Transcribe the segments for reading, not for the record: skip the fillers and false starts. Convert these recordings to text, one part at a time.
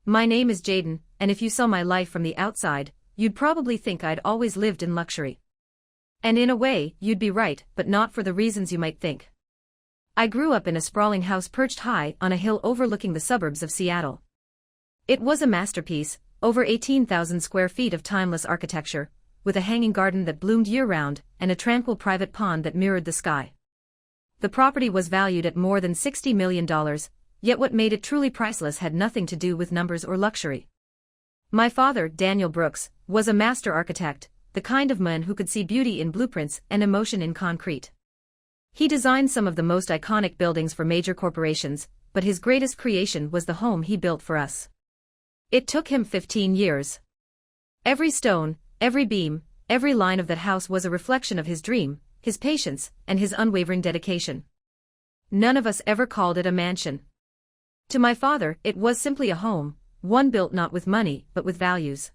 My name is Jaden, and if you saw my life from the outside, you'd probably think I'd always lived in luxury. And in a way, you'd be right, but not for the reasons you might think. I grew up in a sprawling house perched high on a hill overlooking the suburbs of Seattle. It was a masterpiece, over 18,000 square feet of timeless architecture, with a hanging garden that bloomed year-round and a tranquil private pond that mirrored the sky. The property was valued at more than $60 million, yet what made it truly priceless had nothing to do with numbers or luxury. My father, Daniel Brooks, was a master architect, the kind of man who could see beauty in blueprints and emotion in concrete. He designed some of the most iconic buildings for major corporations, but his greatest creation was the home he built for us. It took him 15 years. Every stone, every beam, every line of that house was a reflection of his dream, his patience, and his unwavering dedication. None of us ever called it a mansion. To my father, it was simply a home, one built not with money, but with values.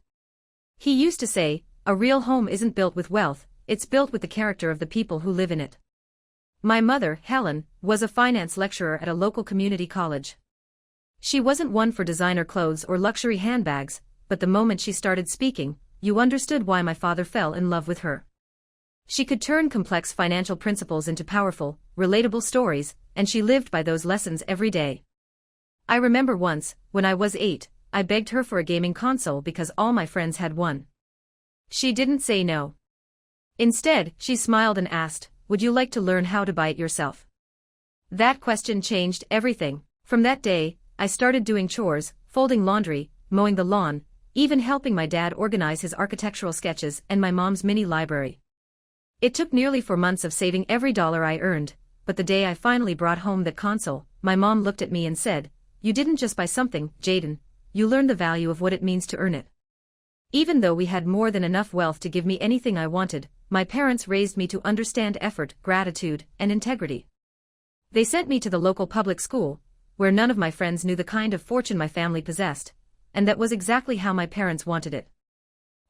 He used to say, "A real home isn't built with wealth, it's built with the character of the people who live in it." My mother, Helen, was a finance lecturer at a local community college. She wasn't one for designer clothes or luxury handbags, but the moment she started speaking, you understood why my father fell in love with her. She could turn complex financial principles into powerful, relatable stories, and she lived by those lessons every day. I remember once, when I was 8, I begged her for a gaming console because all my friends had one. She didn't say no. Instead, she smiled and asked, "Would you like to learn how to buy it yourself?" That question changed everything. From that day, I started doing chores, folding laundry, mowing the lawn, even helping my dad organize his architectural sketches and my mom's mini library. It took nearly 4 months of saving every dollar I earned, but the day I finally brought home that console, my mom looked at me and said, "You didn't just buy something, Jaden, you learned the value of what it means to earn it." Even though we had more than enough wealth to give me anything I wanted, my parents raised me to understand effort, gratitude, and integrity. They sent me to the local public school, where none of my friends knew the kind of fortune my family possessed, and that was exactly how my parents wanted it.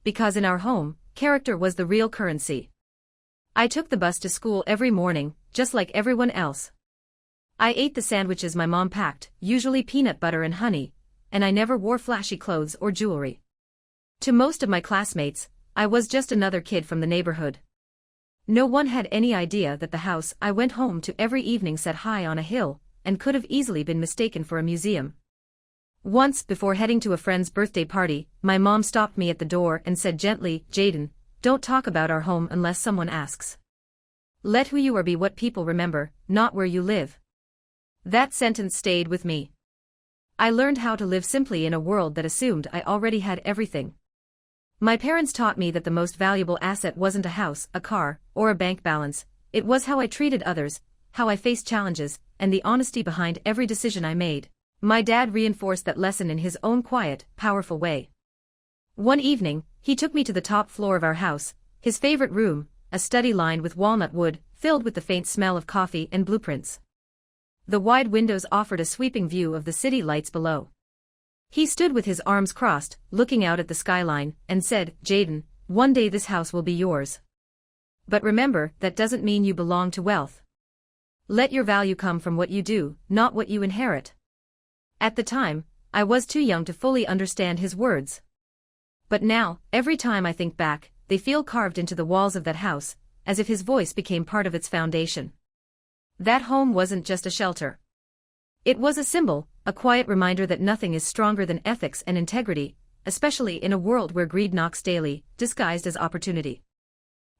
Because in our home, character was the real currency. I took the bus to school every morning, just like everyone else. I ate the sandwiches my mom packed, usually peanut butter and honey, and I never wore flashy clothes or jewelry. To most of my classmates, I was just another kid from the neighborhood. No one had any idea that the house I went home to every evening sat high on a hill, and could have easily been mistaken for a museum. Once, before heading to a friend's birthday party, my mom stopped me at the door and said gently, "Jaden, don't talk about our home unless someone asks. Let who you are be what people remember, not where you live." That sentence stayed with me. I learned how to live simply in a world that assumed I already had everything. My parents taught me that the most valuable asset wasn't a house, a car, or a bank balance, it was how I treated others, how I faced challenges, and the honesty behind every decision I made. My dad reinforced that lesson in his own quiet, powerful way. One evening, he took me to the top floor of our house, his favorite room, a study lined with walnut wood, filled with the faint smell of coffee and blueprints. The wide windows offered a sweeping view of the city lights below. He stood with his arms crossed, looking out at the skyline, and said, "Jaden, one day this house will be yours. But remember, that doesn't mean you belong to wealth. Let your value come from what you do, not what you inherit." At the time, I was too young to fully understand his words. But now, every time I think back, they feel carved into the walls of that house, as if his voice became part of its foundation. That home wasn't just a shelter. It was a symbol, a quiet reminder that nothing is stronger than ethics and integrity, especially in a world where greed knocks daily, disguised as opportunity.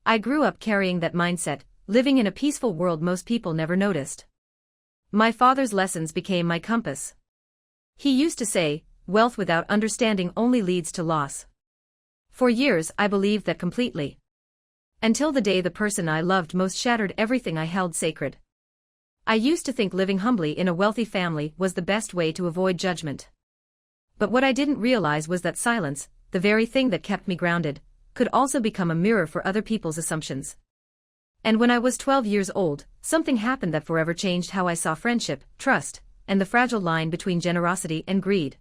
I grew up carrying that mindset, living in a peaceful world most people never noticed. My father's lessons became my compass. He used to say, "Wealth without understanding only leads to loss." For years I believed that completely. Until the day the person I loved most shattered everything I held sacred. I used to think living humbly in a wealthy family was the best way to avoid judgment. But what I didn't realize was that silence, the very thing that kept me grounded, could also become a mirror for other people's assumptions. And when I was 12 years old, something happened that forever changed how I saw friendship, trust, and the fragile line between generosity and greed.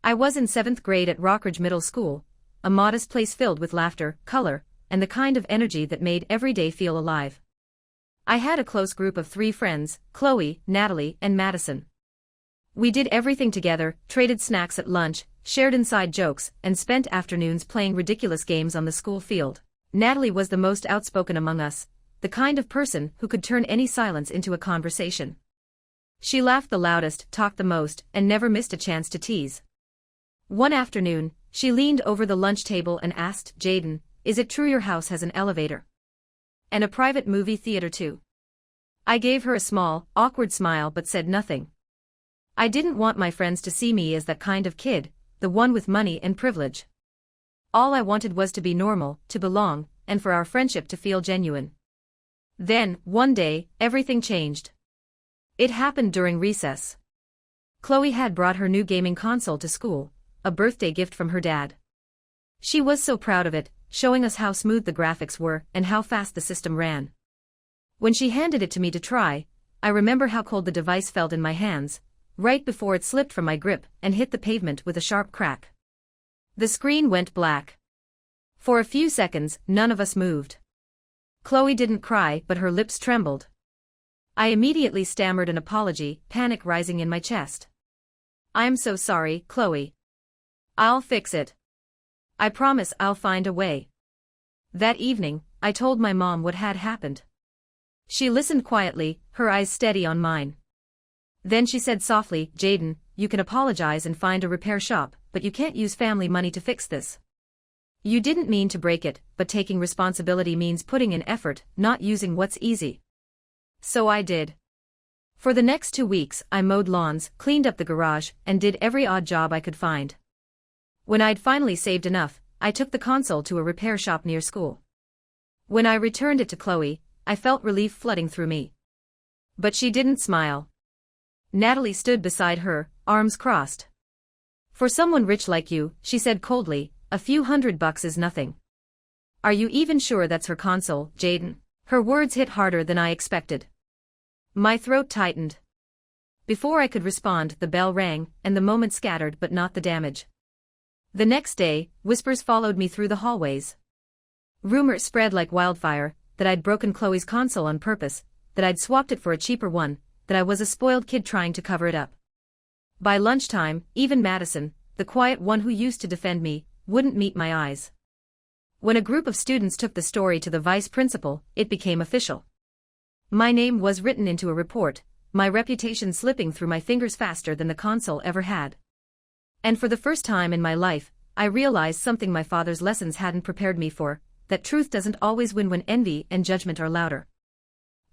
I was in 7th grade at Rockridge Middle School, a modest place filled with laughter, color, and the kind of energy that made every day feel alive. I had a close group of 3 friends, Chloe, Natalie, and Madison. We did everything together, traded snacks at lunch, shared inside jokes, and spent afternoons playing ridiculous games on the school field. Natalie was the most outspoken among us, the kind of person who could turn any silence into a conversation. She laughed the loudest, talked the most, and never missed a chance to tease. One afternoon, she leaned over the lunch table and asked, "Jaden, is it true your house has an elevator? And a private movie theater too?" I gave her a small, awkward smile but said nothing. I didn't want my friends to see me as that kind of kid, the one with money and privilege. All I wanted was to be normal, to belong, and for our friendship to feel genuine. Then, one day, everything changed. It happened during recess. Chloe had brought her new gaming console to school, a birthday gift from her dad. She was so proud of it, showing us how smooth the graphics were and how fast the system ran. When she handed it to me to try, I remember how cold the device felt in my hands, right before it slipped from my grip and hit the pavement with a sharp crack. The screen went black. For a few seconds, none of us moved. Chloe didn't cry, but her lips trembled. I immediately stammered an apology, panic rising in my chest. "I'm so sorry, Chloe. I'll fix it. I promise I'll find a way." That evening, I told my mom what had happened. She listened quietly, her eyes steady on mine. Then she said softly, "Jaden, you can apologize and find a repair shop, but you can't use family money to fix this. You didn't mean to break it, but taking responsibility means putting in effort, not using what's easy." So I did. For the next 2 weeks, I mowed lawns, cleaned up the garage, and did every odd job I could find. When I'd finally saved enough, I took the console to a repair shop near school. When I returned it to Chloe, I felt relief flooding through me. But she didn't smile. Natalie stood beside her, arms crossed. "For someone rich like you," she said coldly, "a few $100 is nothing. Are you even sure that's her console, Jaden?" Her words hit harder than I expected. My throat tightened. Before I could respond, the bell rang, and the moment scattered but not the damage. The next day, whispers followed me through the hallways. Rumors spread like wildfire, that I'd broken Chloe's console on purpose, that I'd swapped it for a cheaper one, that I was a spoiled kid trying to cover it up. By lunchtime, even Madison, the quiet one who used to defend me, wouldn't meet my eyes. When a group of students took the story to the vice principal, it became official. My name was written into a report, my reputation slipping through my fingers faster than the console ever had. And for the first time in my life, I realized something my father's lessons hadn't prepared me for, that truth doesn't always win when envy and judgment are louder.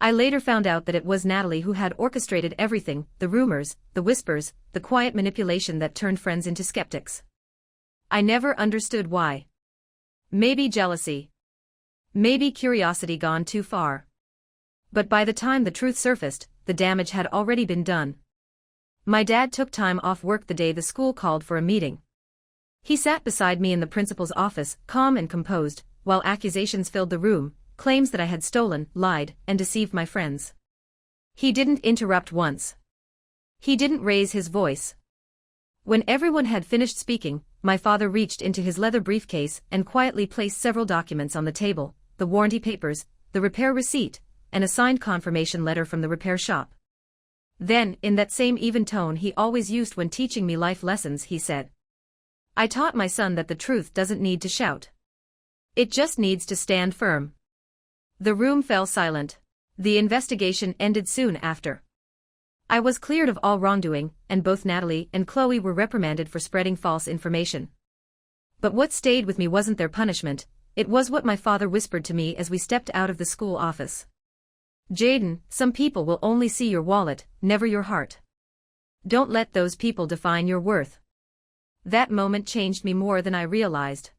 I later found out that it was Natalie who had orchestrated everything, the rumors, the whispers, the quiet manipulation that turned friends into skeptics. I never understood why. Maybe jealousy. Maybe curiosity gone too far. But by the time the truth surfaced, the damage had already been done. My dad took time off work the day the school called for a meeting. He sat beside me in the principal's office, calm and composed, while accusations filled the room, claims that I had stolen, lied, and deceived my friends. He didn't interrupt once. He didn't raise his voice. When everyone had finished speaking, my father reached into his leather briefcase and quietly placed several documents on the table, the warranty papers, the repair receipt, and a signed confirmation letter from the repair shop. Then, in that same even tone he always used when teaching me life lessons, he said, "I taught my son that the truth doesn't need to shout. It just needs to stand firm." The room fell silent. The investigation ended soon after. I was cleared of all wrongdoing, and both Natalie and Chloe were reprimanded for spreading false information. But what stayed with me wasn't their punishment, it was what my father whispered to me as we stepped out of the school office. "Jaden, some people will only see your wallet, never your heart. Don't let those people define your worth." That moment changed me more than I realized.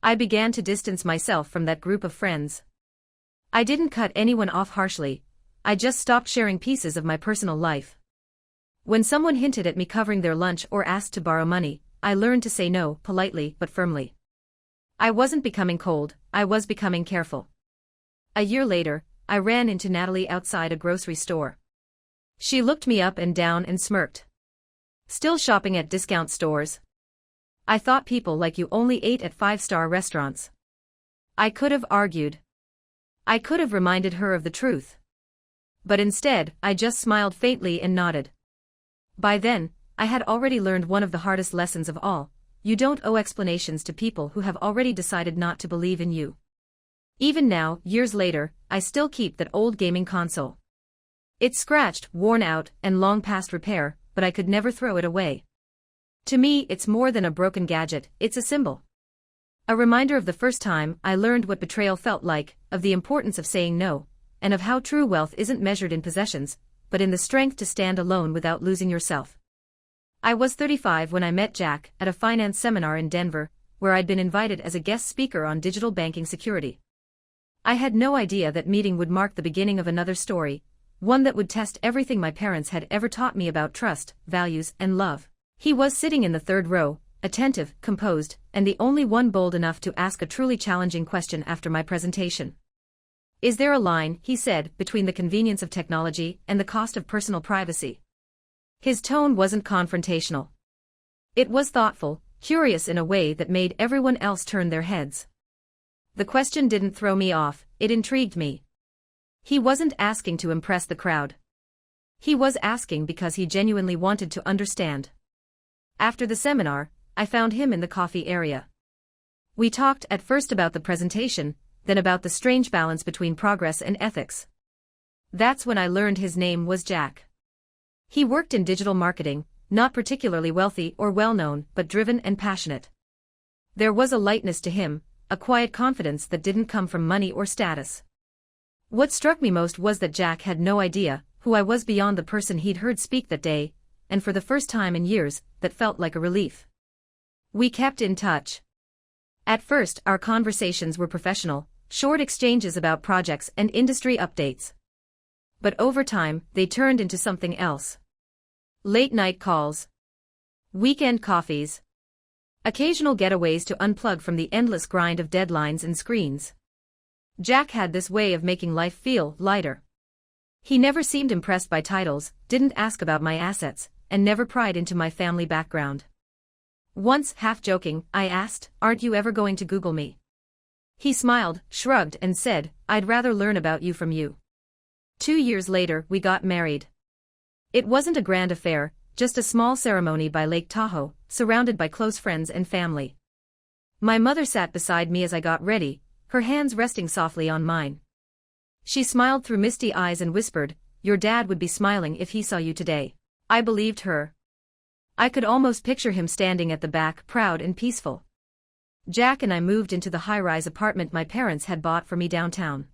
I began to distance myself from that group of friends. I didn't cut anyone off harshly, I just stopped sharing pieces of my personal life. When someone hinted at me covering their lunch or asked to borrow money, I learned to say no, politely but firmly. I wasn't becoming cold, I was becoming careful. A year later, I ran into Natalie outside a grocery store. She looked me up and down and smirked. "Still shopping at discount stores? I thought people like you only ate at 5-star restaurants." I could have argued. I could have reminded her of the truth. But instead, I just smiled faintly and nodded. By then, I had already learned one of the hardest lessons of all: you don't owe explanations to people who have already decided not to believe in you. Even now, years later, I still keep that old gaming console. It's scratched, worn out, and long past repair, but I could never throw it away. To me, it's more than a broken gadget, it's a symbol. A reminder of the first time I learned what betrayal felt like, of the importance of saying no, and of how true wealth isn't measured in possessions, but in the strength to stand alone without losing yourself. I was 35 when I met Jack at a finance seminar in Denver, where I'd been invited as a guest speaker on digital banking security. I had no idea that meeting would mark the beginning of another story, one that would test everything my parents had ever taught me about trust, values, and love. He was sitting in the third row, attentive, composed, and the only one bold enough to ask a truly challenging question after my presentation. "Is there a line," he said, "between the convenience of technology and the cost of personal privacy?" His tone wasn't confrontational. It was thoughtful, curious in a way that made everyone else turn their heads. The question didn't throw me off, it intrigued me. He wasn't asking to impress the crowd. He was asking because he genuinely wanted to understand. After the seminar, I found him in the coffee area. We talked at first about the presentation, then about the strange balance between progress and ethics. That's when I learned his name was Jack. He worked in digital marketing, not particularly wealthy or well-known, but driven and passionate. There was a lightness to him, a quiet confidence that didn't come from money or status. What struck me most was that Jack had no idea who I was beyond the person he'd heard speak that day, and for the first time in years, that felt like a relief. We kept in touch. At first, our conversations were professional, short exchanges about projects and industry updates. But over time, they turned into something else. Late-night calls. Weekend coffees. Occasional getaways to unplug from the endless grind of deadlines and screens. Jack had this way of making life feel lighter. He never seemed impressed by titles, didn't ask about my assets, and never pried into my family background. Once, half joking, I asked, "Aren't you ever going to Google me?" He smiled, shrugged, and said, "I'd rather learn about you from you." 2 years later, we got married. It wasn't a grand affair, just a small ceremony by Lake Tahoe, surrounded by close friends and family. My mother sat beside me as I got ready, her hands resting softly on mine. She smiled through misty eyes and whispered, "Your dad would be smiling if he saw you today." I believed her. I could almost picture him standing at the back, proud and peaceful. Jack and I moved into the high-rise apartment my parents had bought for me downtown.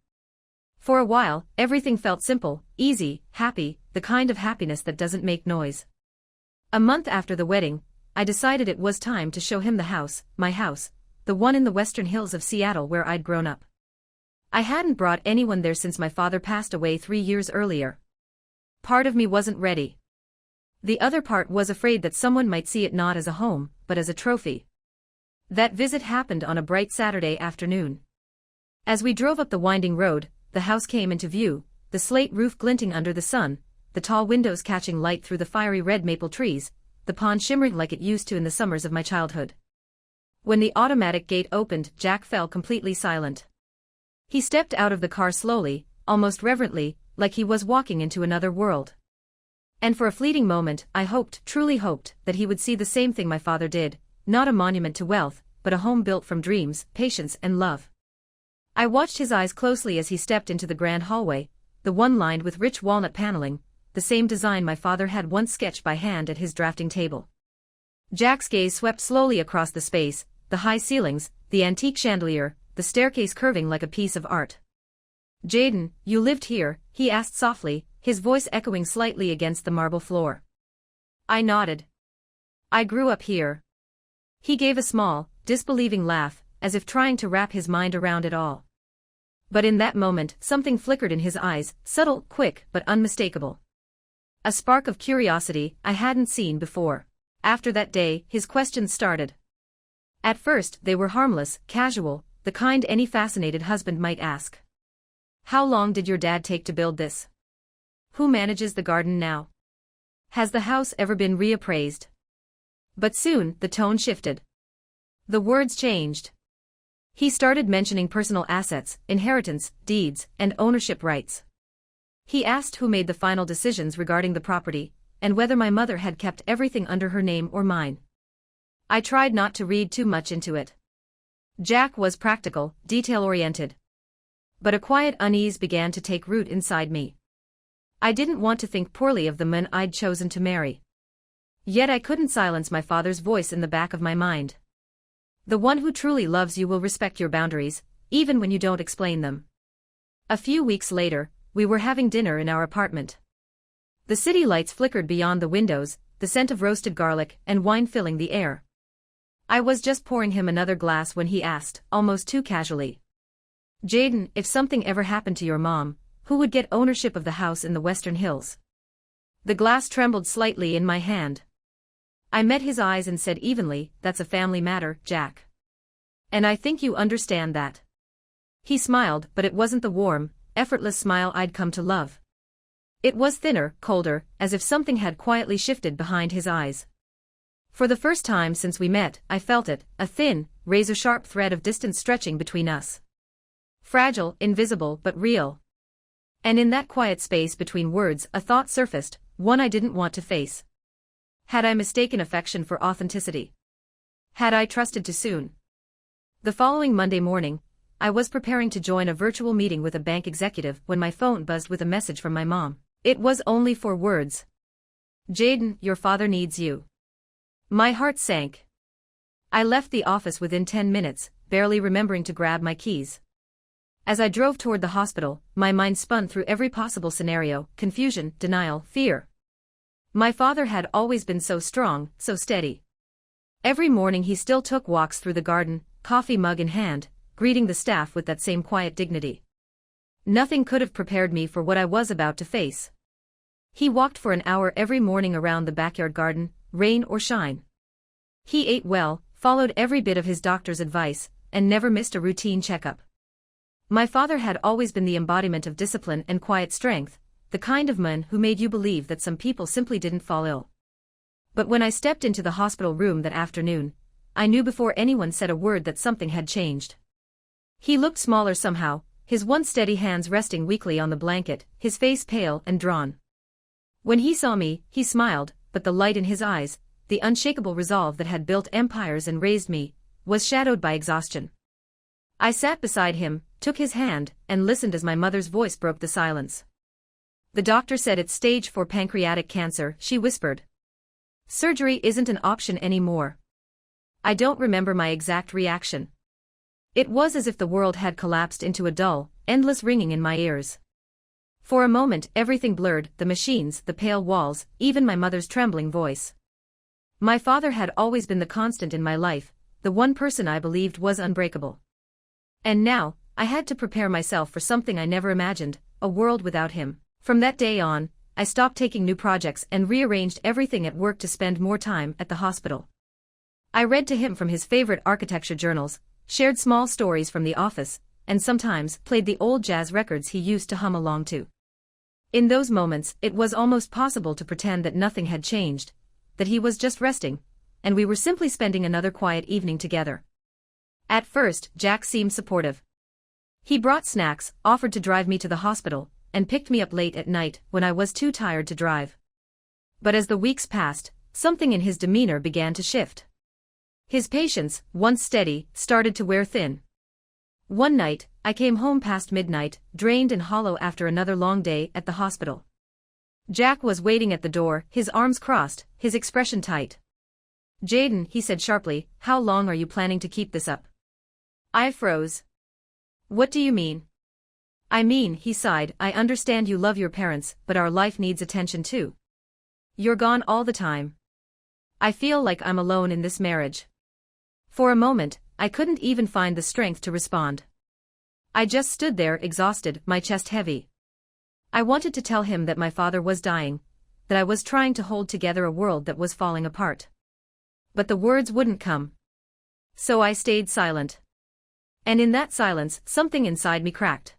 For a while, everything felt simple, easy, happy, the kind of happiness that doesn't make noise. A month after the wedding, I decided it was time to show him the house, my house, the one in the western hills of Seattle where I'd grown up. I hadn't brought anyone there since my father passed away 3 years earlier. Part of me wasn't ready. The other part was afraid that someone might see it not as a home, but as a trophy. That visit happened on a bright Saturday afternoon. As we drove up the winding road, the house came into view, the slate roof glinting under the sun, the tall windows catching light through the fiery red maple trees, the pond shimmering like it used to in the summers of my childhood. When the automatic gate opened, Jack fell completely silent. He stepped out of the car slowly, almost reverently, like he was walking into another world. And for a fleeting moment, I hoped, truly hoped, that he would see the same thing my father did, not a monument to wealth, but a home built from dreams, patience, and love. I watched his eyes closely as he stepped into the grand hallway, the one lined with rich walnut paneling, the same design my father had once sketched by hand at his drafting table. Jack's gaze swept slowly across the space, the high ceilings, the antique chandelier, the staircase curving like a piece of art. "Jaden, you lived here?" he asked softly, his voice echoing slightly against the marble floor. I nodded. "I grew up here." He gave a small, disbelieving laugh, as if trying to wrap his mind around it all. But in that moment, something flickered in his eyes, subtle, quick, but unmistakable. A spark of curiosity I hadn't seen before. After that day, his questions started. At first, they were harmless, casual, the kind any fascinated husband might ask. "How long did your dad take to build this? Who manages the garden now? Has the house ever been reappraised?" But soon, the tone shifted. The words changed. He started mentioning personal assets, inheritance, deeds, and ownership rights. He asked who made the final decisions regarding the property, and whether my mother had kept everything under her name or mine. I tried not to read too much into it. Jack was practical, detail-oriented. But a quiet unease began to take root inside me. I didn't want to think poorly of the man I'd chosen to marry. Yet I couldn't silence my father's voice in the back of my mind. The one who truly loves you will respect your boundaries, even when you don't explain them. A few weeks later, we were having dinner in our apartment. The city lights flickered beyond the windows, the scent of roasted garlic and wine filling the air. I was just pouring him another glass when he asked, almost too casually, "Jaden, if something ever happened to your mom, who would get ownership of the house in the Western Hills?" The glass trembled slightly in my hand. I met his eyes and said evenly, "That's a family matter, Jack. And I think you understand that." He smiled, but it wasn't the warm, effortless smile I'd come to love. It was thinner, colder, as if something had quietly shifted behind his eyes. For the first time since we met, I felt it, a thin, razor-sharp thread of distance stretching between us. Fragile, invisible, but real. And in that quiet space between words, a thought surfaced, one I didn't want to face. Had I mistaken affection for authenticity? Had I trusted too soon? The following Monday morning, I was preparing to join a virtual meeting with a bank executive when my phone buzzed with a message from my mom. It was only 4 words. "Jaden, your father needs you." My heart sank. I left the office within 10 minutes, barely remembering to grab my keys. As I drove toward the hospital, my mind spun through every possible scenario: confusion, denial, fear. My father had always been so strong, so steady. Every morning he still took walks through the garden, coffee mug in hand, greeting the staff with that same quiet dignity. Nothing could have prepared me for what I was about to face. He walked for an hour every morning around the backyard garden, rain or shine. He ate well, followed every bit of his doctor's advice, and never missed a routine checkup. My father had always been the embodiment of discipline and quiet strength, the kind of man who made you believe that some people simply didn't fall ill. But when I stepped into the hospital room that afternoon, I knew before anyone said a word that something had changed. He looked smaller somehow, his once steady hands resting weakly on the blanket, his face pale and drawn. When he saw me, he smiled, but the light in his eyes, the unshakable resolve that had built empires and raised me, was shadowed by exhaustion. I sat beside him, took his hand, and listened as my mother's voice broke the silence. "The doctor said it's stage 4 pancreatic cancer," she whispered. "Surgery isn't an option anymore." I don't remember my exact reaction. It was as if the world had collapsed into a dull, endless ringing in my ears. For a moment everything blurred, the machines, the pale walls, even my mother's trembling voice. My father had always been the constant in my life, the one person I believed was unbreakable. And now, I had to prepare myself for something I never imagined, a world without him. From that day on, I stopped taking new projects and rearranged everything at work to spend more time at the hospital. I read to him from his favorite architecture journals, shared small stories from the office, and sometimes played the old jazz records he used to hum along to. In those moments, it was almost possible to pretend that nothing had changed, that he was just resting, and we were simply spending another quiet evening together. At first, Jack seemed supportive. He brought snacks, offered to drive me to the hospital, and picked me up late at night when I was too tired to drive. But as the weeks passed, something in his demeanor began to shift. His patience, once steady, started to wear thin. One night, I came home past midnight, drained and hollow after another long day at the hospital. Jack was waiting at the door, his arms crossed, his expression tight. "Jaden," he said sharply, "how long are you planning to keep this up?" I froze. "What do you mean?" "I mean," he sighed, "I understand you love your parents, but our life needs attention too. You're gone all the time. I feel like I'm alone in this marriage." For a moment, I couldn't even find the strength to respond. I just stood there exhausted, my chest heavy. I wanted to tell him that my father was dying, that I was trying to hold together a world that was falling apart. But the words wouldn't come. So I stayed silent. And in that silence, something inside me cracked.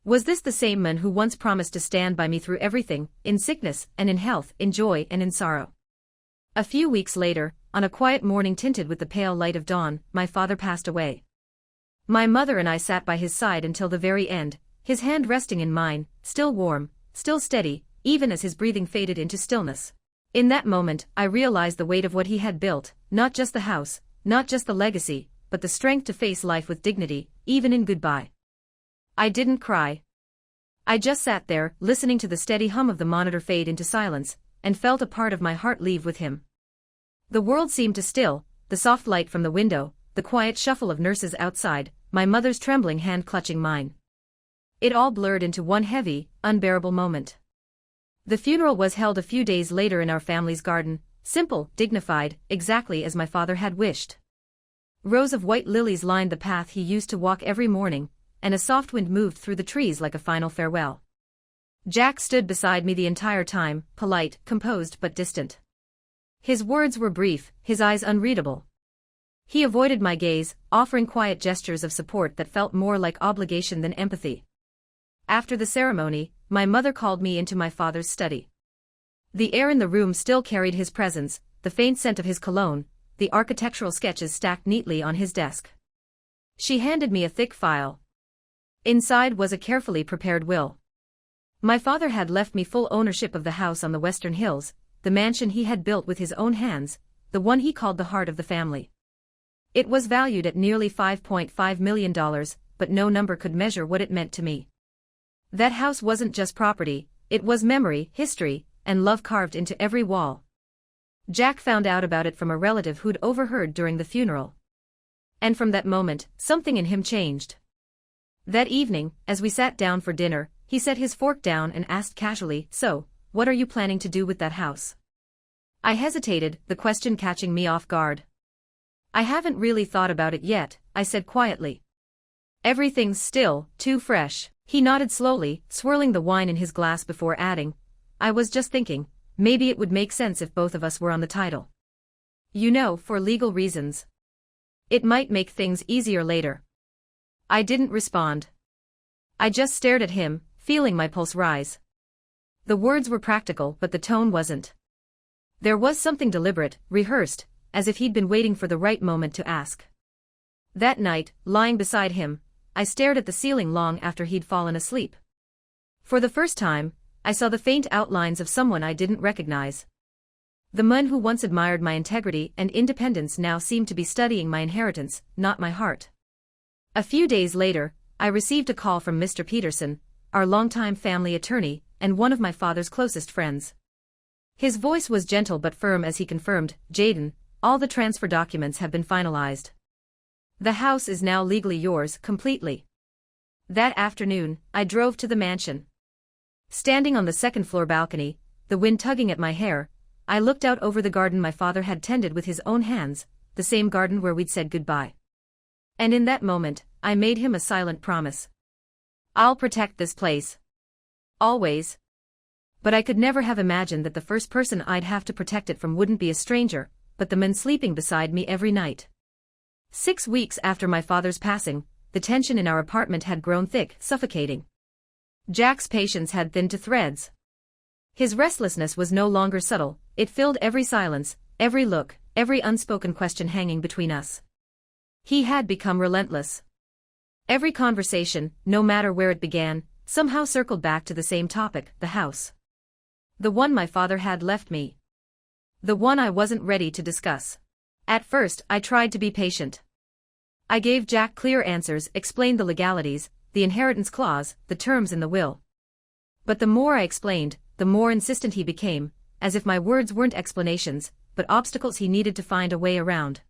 Was this the same man who once promised to stand by me through everything, in sickness and in health, in joy and in sorrow? A few weeks later, on a quiet morning tinted with the pale light of dawn, my father passed away. My mother and I sat by his side until the very end, his hand resting in mine, still warm, still steady, even as his breathing faded into stillness. In that moment, I realized the weight of what he had built, not just the house, not just the legacy, but the strength to face life with dignity, even in goodbye. I didn't cry. I just sat there, listening to the steady hum of the monitor fade into silence, and felt a part of my heart leave with him. The world seemed to still, the soft light from the window, the quiet shuffle of nurses outside, my mother's trembling hand clutching mine. It all blurred into one heavy, unbearable moment. The funeral was held a few days later in our family's garden, simple, dignified, exactly as my father had wished. Rows of white lilies lined the path he used to walk every morning, and a soft wind moved through the trees like a final farewell. Jack stood beside me the entire time, polite, composed but distant. His words were brief, his eyes unreadable. He avoided my gaze, offering quiet gestures of support that felt more like obligation than empathy. After the ceremony, my mother called me into my father's study. The air in the room still carried his presence, the faint scent of his cologne, the architectural sketches stacked neatly on his desk. She handed me a thick file. Inside was a carefully prepared will. My father had left me full ownership of the house on the Western Hills, the mansion he had built with his own hands, the one he called the heart of the family. It was valued at nearly $5.5 million, but no number could measure what it meant to me. That house wasn't just property, it was memory, history, and love carved into every wall. Jack found out about it from a relative who'd overheard during the funeral. And from that moment, something in him changed. That evening, as we sat down for dinner, he set his fork down and asked casually, "So, what are you planning to do with that house?" I hesitated, the question catching me off guard. "I haven't really thought about it yet," I said quietly. "Everything's still too fresh." He nodded slowly, swirling the wine in his glass before adding, "I was just thinking, maybe it would make sense if both of us were on the title. You know, for legal reasons. It might make things easier later." I didn't respond. I just stared at him, feeling my pulse rise. The words were practical, but the tone wasn't. There was something deliberate, rehearsed, as if he'd been waiting for the right moment to ask. That night, lying beside him, I stared at the ceiling long after he'd fallen asleep. For the first time, I saw the faint outlines of someone I didn't recognize. The man who once admired my integrity and independence now seemed to be studying my inheritance, not my heart. A few days later, I received a call from Mr. Peterson, our longtime family attorney, and one of my father's closest friends. His voice was gentle but firm as he confirmed, "Jaden, all the transfer documents have been finalized. The house is now legally yours, completely." That afternoon, I drove to the mansion. Standing on the second-floor balcony, the wind tugging at my hair, I looked out over the garden my father had tended with his own hands, the same garden where we'd said goodbye. And in that moment, I made him a silent promise. "I'll protect this place. Always." But I could never have imagined that the first person I'd have to protect it from wouldn't be a stranger, but the man sleeping beside me every night. 6 weeks after my father's passing, the tension in our apartment had grown thick, suffocating. Jack's patience had thinned to threads. His restlessness was no longer subtle, it filled every silence, every look, every unspoken question hanging between us. He had become relentless. Every conversation, no matter where it began, somehow circled back to the same topic, the house. The one my father had left me. The one I wasn't ready to discuss. At first, I tried to be patient. I gave Jack clear answers, explained the legalities, the inheritance clause, the terms in the will. But the more I explained, the more insistent he became, as if my words weren't explanations, but obstacles he needed to find a way around.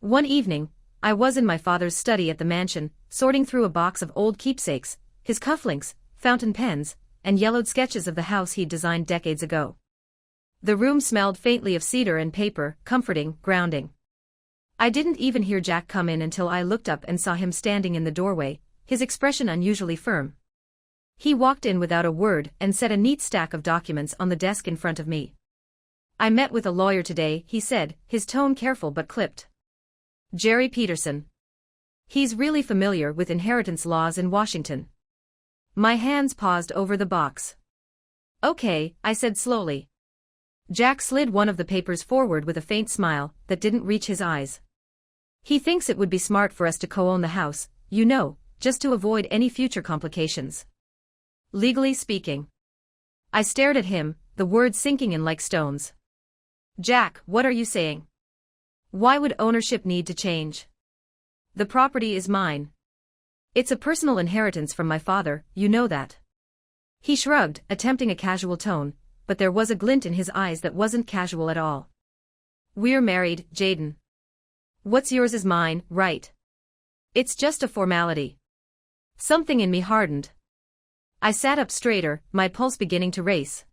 One evening, I was in my father's study at the mansion, sorting through a box of old keepsakes, his cufflinks, fountain pens, and yellowed sketches of the house he'd designed decades ago. The room smelled faintly of cedar and paper, comforting, grounding. I didn't even hear Jack come in until I looked up and saw him standing in the doorway, his expression unusually firm. He walked in without a word and set a neat stack of documents on the desk in front of me. "I met with a lawyer today," he said, his tone careful but clipped. "Jerry Peterson. He's really familiar with inheritance laws in Washington." My hands paused over the box. "Okay," I said slowly. Jack slid one of the papers forward with a faint smile that didn't reach his eyes. "He thinks it would be smart for us to co-own the house, you know, just to avoid any future complications. Legally speaking." I stared at him, the words sinking in like stones. Jack, what are you saying? Why would ownership need to change? The property is mine. It's a personal inheritance from my father, you know that. He shrugged, attempting a casual tone, but there was a glint in his eyes that wasn't casual at all. We're married, Jaden. What's yours is mine, right? It's just a formality. Something in me hardened. I sat up straighter, my pulse beginning to race.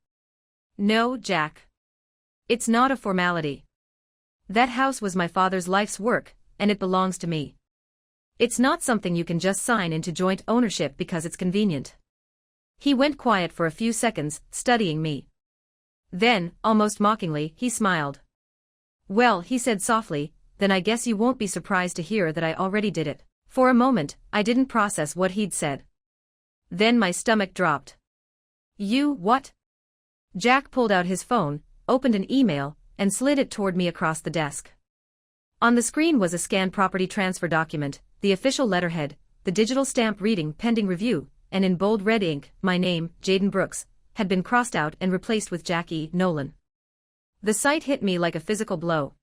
No, Jack. It's not a formality. That house was my father's life's work, and it belongs to me. It's not something you can just sign into joint ownership because it's convenient. He went quiet for a few seconds, studying me. Then, almost mockingly, he smiled. Well, he said softly, then I guess you won't be surprised to hear that I already did it. For a moment, I didn't process what he'd said. Then my stomach dropped. You, what? Jack pulled out his phone, opened an email, and slid it toward me across the desk. On the screen was a scanned property transfer document, the official letterhead, the digital stamp reading pending review, and in bold red ink, my name, Jaden Brooks, had been crossed out and replaced with Jack E. Nolan. The sight hit me like a physical blow.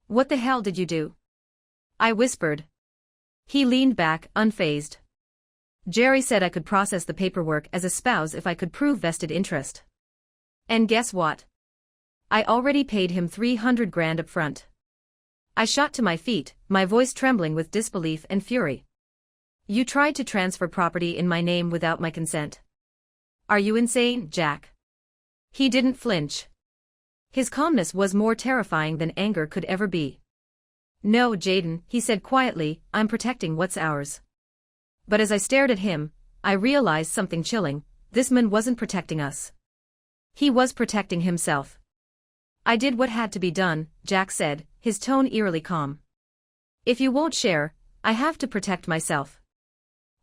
What the hell did you do? I whispered. He leaned back, unfazed. Jerry said I could process the paperwork as a spouse if I could prove vested interest. And guess what? I already paid him $300,000 up front. I shot to my feet, my voice trembling with disbelief and fury. You tried to transfer property in my name without my consent. Are you insane, Jack? He didn't flinch. His calmness was more terrifying than anger could ever be. No, Jaden, he said quietly, I'm protecting what's ours. But as I stared at him, I realized something chilling, this man wasn't protecting us. He was protecting himself. I did what had to be done, Jack said, his tone eerily calm. If you won't share, I have to protect myself.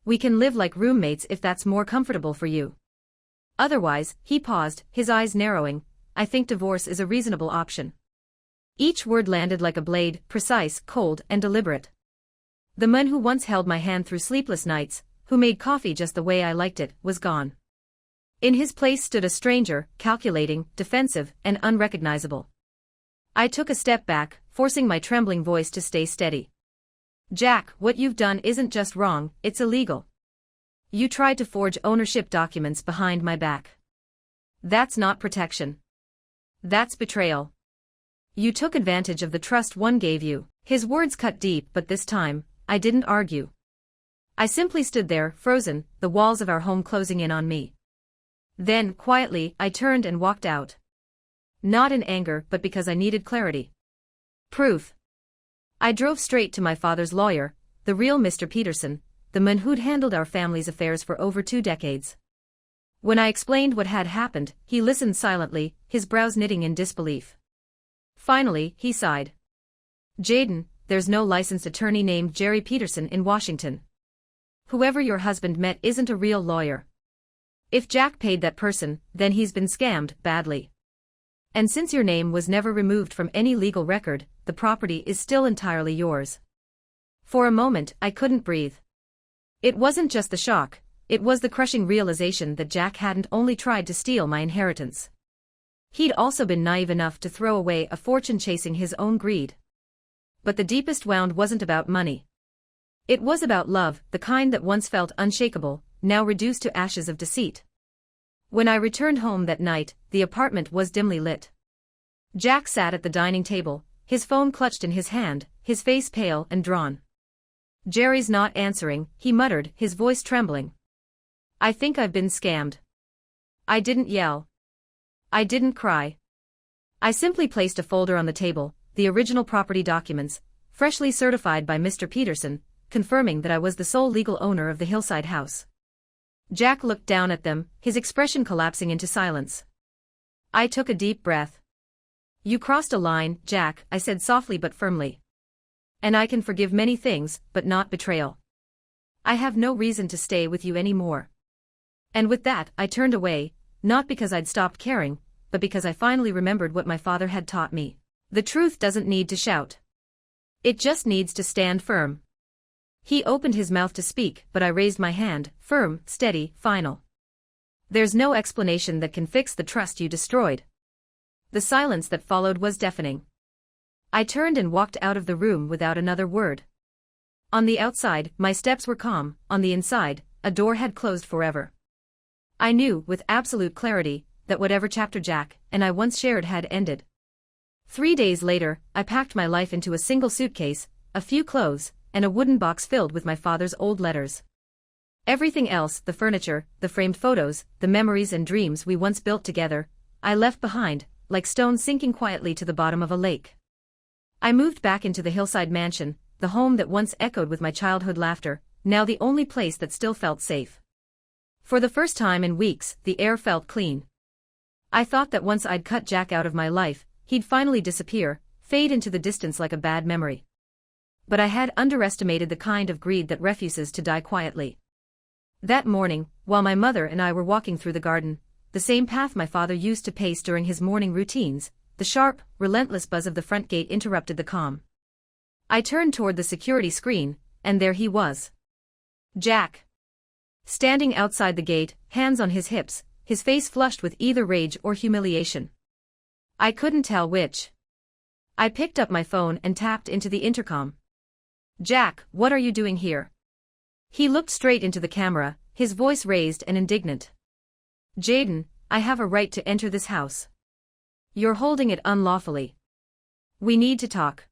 We can live like roommates if that's more comfortable for you. Otherwise, he paused, his eyes narrowing, I think divorce is a reasonable option. Each word landed like a blade, precise, cold, and deliberate. The man who once held my hand through sleepless nights, who made coffee just the way I liked it, was gone. In his place stood a stranger, calculating, defensive, and unrecognizable. I took a step back, forcing my trembling voice to stay steady. Jack, what you've done isn't just wrong, it's illegal. You tried to forge ownership documents behind my back. That's not protection. That's betrayal. You took advantage of the trust one gave you. His words cut deep, but this time, I didn't argue. I simply stood there, frozen, the walls of our home closing in on me. Then, quietly, I turned and walked out. Not in anger, but because I needed clarity. Proof. I drove straight to my father's lawyer, the real Mr. Peterson, the man who'd handled our family's affairs for over 2 decades. When I explained what had happened, he listened silently, his brows knitting in disbelief. Finally, he sighed. Jaden, there's no licensed attorney named Jerry Peterson in Washington. Whoever your husband met isn't a real lawyer. If Jack paid that person, then he's been scammed, badly. And since your name was never removed from any legal record, the property is still entirely yours. For a moment, I couldn't breathe. It wasn't just the shock, it was the crushing realization that Jack hadn't only tried to steal my inheritance. He'd also been naive enough to throw away a fortune chasing his own greed. But the deepest wound wasn't about money. It was about love, the kind that once felt unshakable, now reduced to ashes of deceit. When I returned home that night, the apartment was dimly lit. Jack sat at the dining table, his phone clutched in his hand, his face pale and drawn. Jerry's not answering, he muttered, his voice trembling. I think I've been scammed. I didn't yell. I didn't cry. I simply placed a folder on the table, the original property documents, freshly certified by Mr. Peterson, confirming that I was the sole legal owner of the hillside house. Jack looked down at them, his expression collapsing into silence. I took a deep breath. You crossed a line, Jack, I said softly but firmly. And I can forgive many things, but not betrayal. I have no reason to stay with you anymore. And with that, I turned away, not because I'd stopped caring, but because I finally remembered what my father had taught me. The truth doesn't need to shout. It just needs to stand firm. He opened his mouth to speak, but I raised my hand, firm, steady, final. There's no explanation that can fix the trust you destroyed. The silence that followed was deafening. I turned and walked out of the room without another word. On the outside, my steps were calm; on the inside, a door had closed forever. I knew, with absolute clarity, that whatever chapter Jack and I once shared had ended. 3 days later, I packed my life into a single suitcase, a few clothes, and a wooden box filled with my father's old letters. Everything else, the furniture, the framed photos, the memories and dreams we once built together, I left behind, like stones sinking quietly to the bottom of a lake. I moved back into the hillside mansion, the home that once echoed with my childhood laughter, now the only place that still felt safe. For the first time in weeks, the air felt clean. I thought that once I'd cut Jack out of my life, he'd finally disappear, fade into the distance like a bad memory. But I had underestimated the kind of greed that refuses to die quietly. That morning, while my mother and I were walking through the garden, the same path my father used to pace during his morning routines, the sharp, relentless buzz of the front gate interrupted the calm. I turned toward the security screen, and there he was. Jack. Standing outside the gate, hands on his hips, his face flushed with either rage or humiliation. I couldn't tell which. I picked up my phone and tapped into the intercom. Jack, what are you doing here? He looked straight into the camera, his voice raised and indignant. Jaden, I have a right to enter this house. You're holding it unlawfully. We need to talk.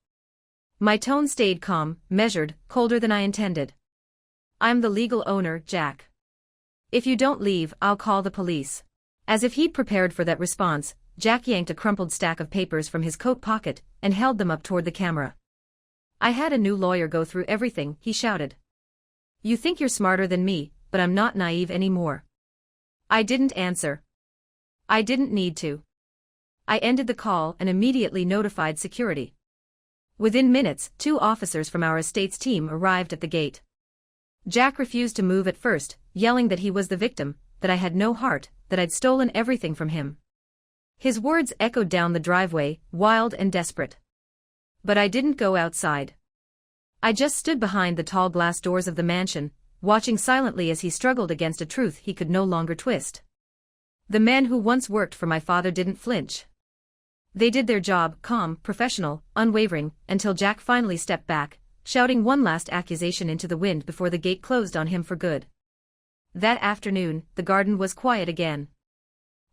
My tone stayed calm, measured, colder than I intended. I'm the legal owner, Jack. If you don't leave, I'll call the police. As if he'd prepared for that response, Jack yanked a crumpled stack of papers from his coat pocket and held them up toward the camera. I had a new lawyer go through everything, he shouted. You think you're smarter than me, but I'm not naive anymore. I didn't answer. I didn't need to. I ended the call and immediately notified security. Within minutes, 2 officers from our estate's team arrived at the gate. Jack refused to move at first, yelling that he was the victim, that I had no heart, that I'd stolen everything from him. His words echoed down the driveway, wild and desperate. But I didn't go outside. I just stood behind the tall glass doors of the mansion, watching silently as he struggled against a truth he could no longer twist. The men who once worked for my father didn't flinch. They did their job, calm, professional, unwavering, until Jack finally stepped back, shouting one last accusation into the wind before the gate closed on him for good. That afternoon, the garden was quiet again.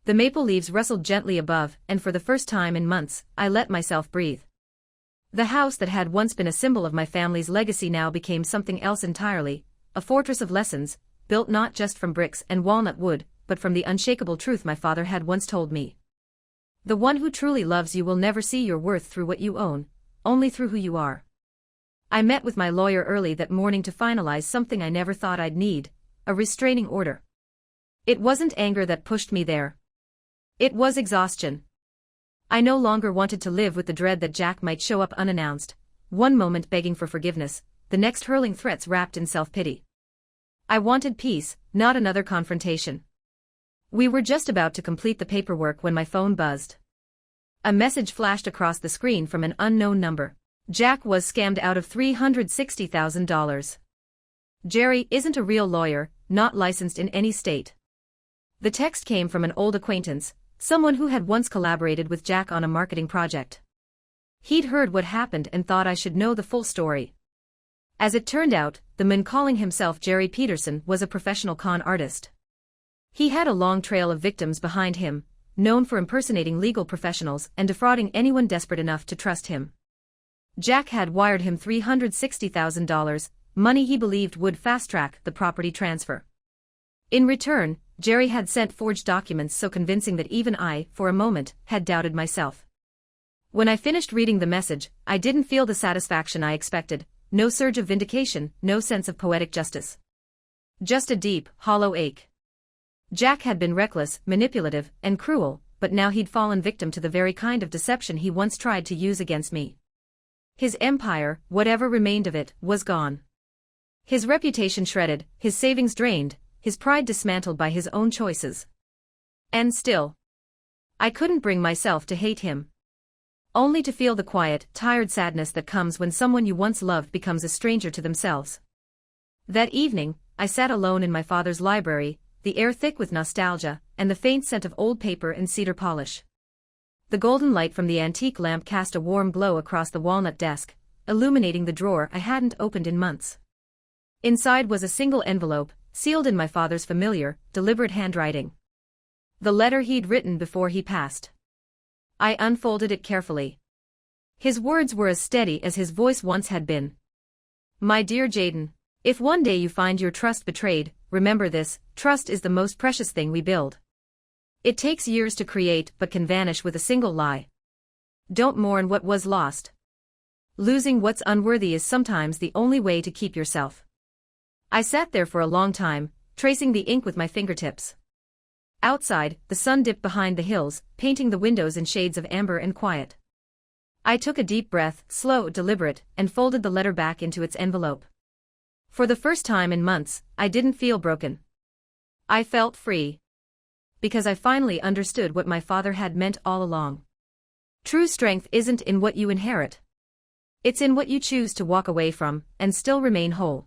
The maple leaves rustled gently above, and for the first time in months, I let myself breathe. The house that had once been a symbol of my family's legacy now became something else entirely, a fortress of lessons, built not just from bricks and walnut wood, but from the unshakable truth my father had once told me. The one who truly loves you will never see your worth through what you own, only through who you are. I met with my lawyer early that morning to finalize something I never thought I'd need, a restraining order. It wasn't anger that pushed me there. It was exhaustion. I no longer wanted to live with the dread that Jack might show up unannounced, one moment begging for forgiveness, the next hurling threats wrapped in self-pity. I wanted peace, not another confrontation. We were just about to complete the paperwork when my phone buzzed. A message flashed across the screen from an unknown number. Jack was scammed out of $360,000. Jerry isn't a real lawyer, not licensed in any state. The text came from an old acquaintance, someone who had once collaborated with Jack on a marketing project. He'd heard what happened and thought I should know the full story. As it turned out, the man calling himself Jerry Peterson was a professional con artist. He had a long trail of victims behind him, known for impersonating legal professionals and defrauding anyone desperate enough to trust him. Jack had wired him $360,000, money he believed would fast-track the property transfer. In return, Jerry had sent forged documents so convincing that even I, for a moment, had doubted myself. When I finished reading the message, I didn't feel the satisfaction I expected, no surge of vindication, no sense of poetic justice. Just a deep, hollow ache. Jack had been reckless, manipulative, and cruel, but now he'd fallen victim to the very kind of deception he once tried to use against me. His empire, whatever remained of it, was gone. His reputation shredded, his savings drained, his pride dismantled by his own choices. And still, I couldn't bring myself to hate him. Only to feel the quiet, tired sadness that comes when someone you once loved becomes a stranger to themselves. That evening, I sat alone in my father's library, the air thick with nostalgia, and the faint scent of old paper and cedar polish. The golden light from the antique lamp cast a warm glow across the walnut desk, illuminating the drawer I hadn't opened in months. Inside was a single envelope, sealed in my father's familiar, deliberate handwriting. The letter he'd written before he passed. I unfolded it carefully. His words were as steady as his voice once had been. My dear Jaden, if one day you find your trust betrayed, remember this: trust is the most precious thing we build. It takes years to create but can vanish with a single lie. Don't mourn what was lost. Losing what's unworthy is sometimes the only way to keep yourself. I sat there for a long time, tracing the ink with my fingertips. Outside, the sun dipped behind the hills, painting the windows in shades of amber and quiet. I took a deep breath, slow, deliberate, and folded the letter back into its envelope. For the first time in months, I didn't feel broken. I felt free. Because I finally understood what my father had meant all along. True strength isn't in what you inherit. It's in what you choose to walk away from, and still remain whole.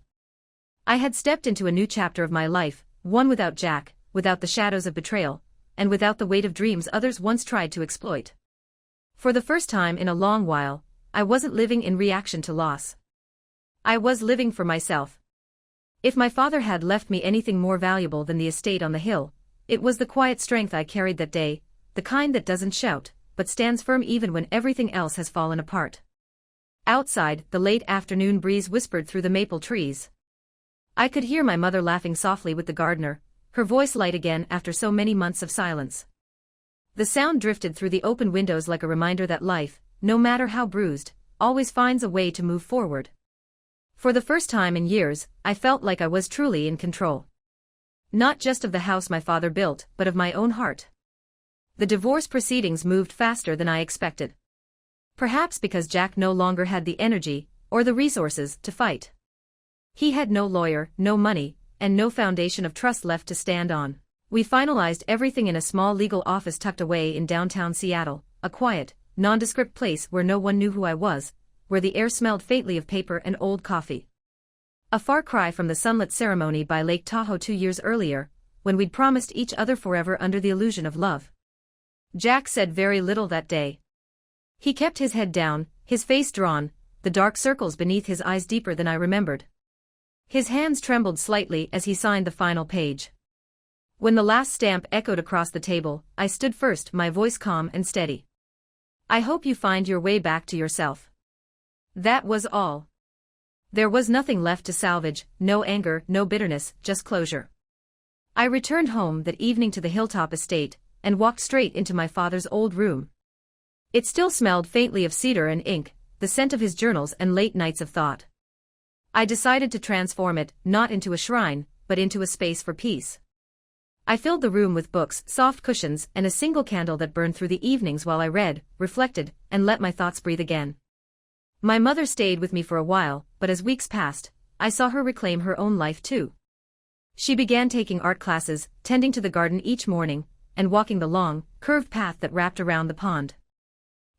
I had stepped into a new chapter of my life, one without Jack, without the shadows of betrayal, and without the weight of dreams others once tried to exploit. For the first time in a long while, I wasn't living in reaction to loss. I was living for myself. If my father had left me anything more valuable than the estate on the hill, it was the quiet strength I carried that day, the kind that doesn't shout, but stands firm even when everything else has fallen apart. Outside, the late afternoon breeze whispered through the maple trees. I could hear my mother laughing softly with the gardener, her voice light again after so many months of silence. The sound drifted through the open windows like a reminder that life, no matter how bruised, always finds a way to move forward. For the first time in years, I felt like I was truly in control. Not just of the house my father built, but of my own heart. The divorce proceedings moved faster than I expected. Perhaps because Jack no longer had the energy, or the resources, to fight. He had no lawyer, no money, and no foundation of trust left to stand on. We finalized everything in a small legal office tucked away in downtown Seattle, a quiet, nondescript place where no one knew who I was, where the air smelled faintly of paper and old coffee. A far cry from the sunlit ceremony by Lake Tahoe 2 years earlier, when we'd promised each other forever under the illusion of love. Jack said very little that day. He kept his head down, his face drawn, the dark circles beneath his eyes deeper than I remembered. His hands trembled slightly as he signed the final page. When the last stamp echoed across the table, I stood first, my voice calm and steady. I hope you find your way back to yourself. That was all. There was nothing left to salvage, no anger, no bitterness, just closure. I returned home that evening to the Hilltop estate, and walked straight into my father's old room. It still smelled faintly of cedar and ink, the scent of his journals and late nights of thought. I decided to transform it, not into a shrine, but into a space for peace. I filled the room with books, soft cushions, and a single candle that burned through the evenings while I read, reflected, and let my thoughts breathe again. My mother stayed with me for a while, but as weeks passed, I saw her reclaim her own life too. She began taking art classes, tending to the garden each morning, and walking the long, curved path that wrapped around the pond.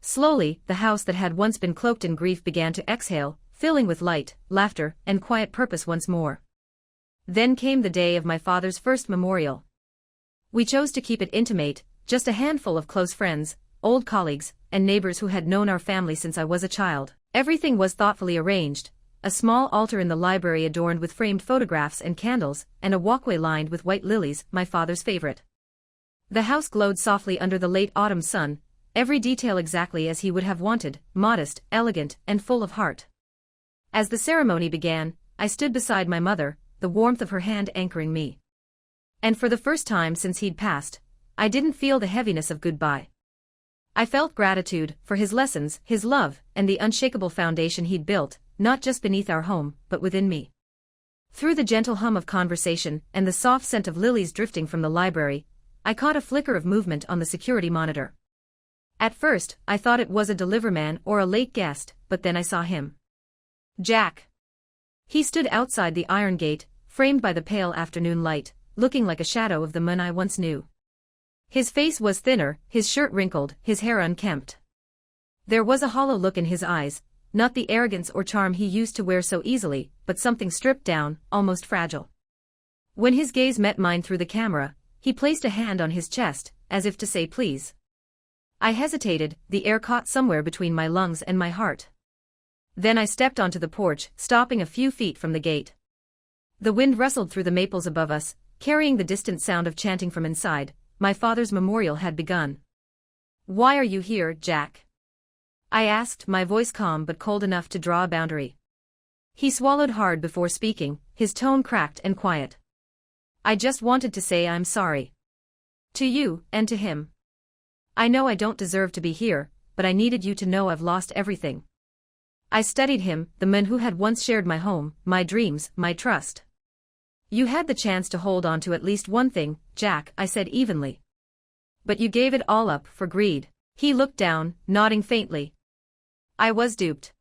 Slowly, the house that had once been cloaked in grief began to exhale, filling with light, laughter, and quiet purpose once more. Then came the day of my father's first memorial. We chose to keep it intimate, just a handful of close friends, old colleagues, and neighbors who had known our family since I was a child. Everything was thoughtfully arranged, a small altar in the library adorned with framed photographs and candles, and a walkway lined with white lilies, my father's favorite. The house glowed softly under the late autumn sun, every detail exactly as he would have wanted, modest, elegant, and full of heart. As the ceremony began, I stood beside my mother, the warmth of her hand anchoring me. And for the first time since he'd passed, I didn't feel the heaviness of goodbye. I felt gratitude for his lessons, his love, and the unshakable foundation he'd built, not just beneath our home, but within me. Through the gentle hum of conversation and the soft scent of lilies drifting from the library, I caught a flicker of movement on the security monitor. At first, I thought it was a deliverman or a late guest, but then I saw him. Jack. He stood outside the iron gate, framed by the pale afternoon light, looking like a shadow of the man I once knew. His face was thinner, his shirt wrinkled, his hair unkempt. There was a hollow look in his eyes, not the arrogance or charm he used to wear so easily, but something stripped down, almost fragile. When his gaze met mine through the camera, he placed a hand on his chest, as if to say please. I hesitated, the air caught somewhere between my lungs and my heart. Then I stepped onto the porch, stopping a few feet from the gate. The wind rustled through the maples above us, carrying the distant sound of chanting from inside. My father's memorial had begun. "Why are you here, Jack?" I asked, my voice calm but cold enough to draw a boundary. He swallowed hard before speaking, his tone cracked and quiet. "I just wanted to say I'm sorry. To you, and to him. I know I don't deserve to be here, but I needed you to know I've lost everything." I studied him, the man who had once shared my home, my dreams, my trust. "You had the chance to hold on to at least one thing, Jack," I said evenly. "But you gave it all up for greed." He looked down, nodding faintly. "I was duped.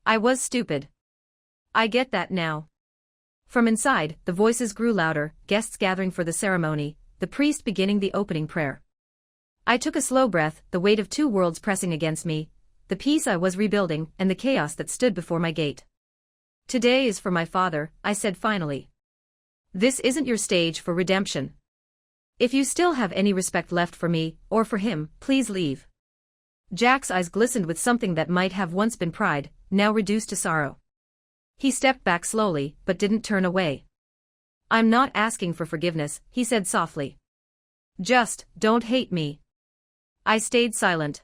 I was stupid. I get that now." From inside, the voices grew louder, guests gathering for the ceremony, the priest beginning the opening prayer. I took a slow breath, the weight of two worlds pressing against me, the peace I was rebuilding and the chaos that stood before my gate. "Today is for my father," I said finally. "This isn't your stage for redemption. If you still have any respect left for me, or for him, please leave." Jack's eyes glistened with something that might have once been pride, now reduced to sorrow. He stepped back slowly, but didn't turn away. "I'm not asking for forgiveness," he said softly. "Just, don't hate me." I stayed silent.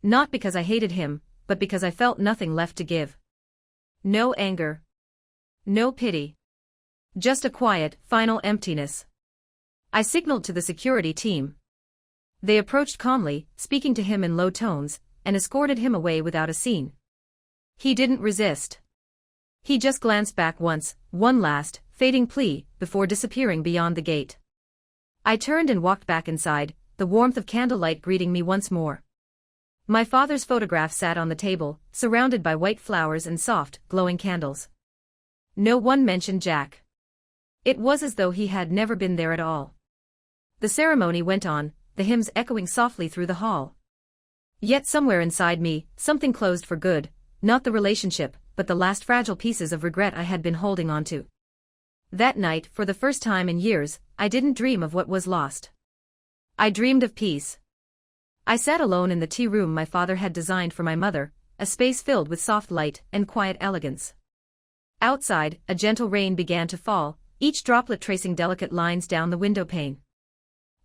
Not because I hated him, but because I felt nothing left to give. No anger. No pity. Just a quiet, final emptiness. I signaled to the security team. They approached calmly, speaking to him in low tones, and escorted him away without a scene. He didn't resist. He just glanced back once, one last, fading plea, before disappearing beyond the gate. I turned and walked back inside, the warmth of candlelight greeting me once more. My father's photograph sat on the table, surrounded by white flowers and soft, glowing candles. No one mentioned Jack. It was as though he had never been there at all. The ceremony went on, the hymns echoing softly through the hall. Yet somewhere inside me, something closed for good, not the relationship, but the last fragile pieces of regret I had been holding on to. That night, for the first time in years, I didn't dream of what was lost. I dreamed of peace. I sat alone in the tea room my father had designed for my mother, a space filled with soft light and quiet elegance. Outside, a gentle rain began to fall, each droplet tracing delicate lines down the window pane.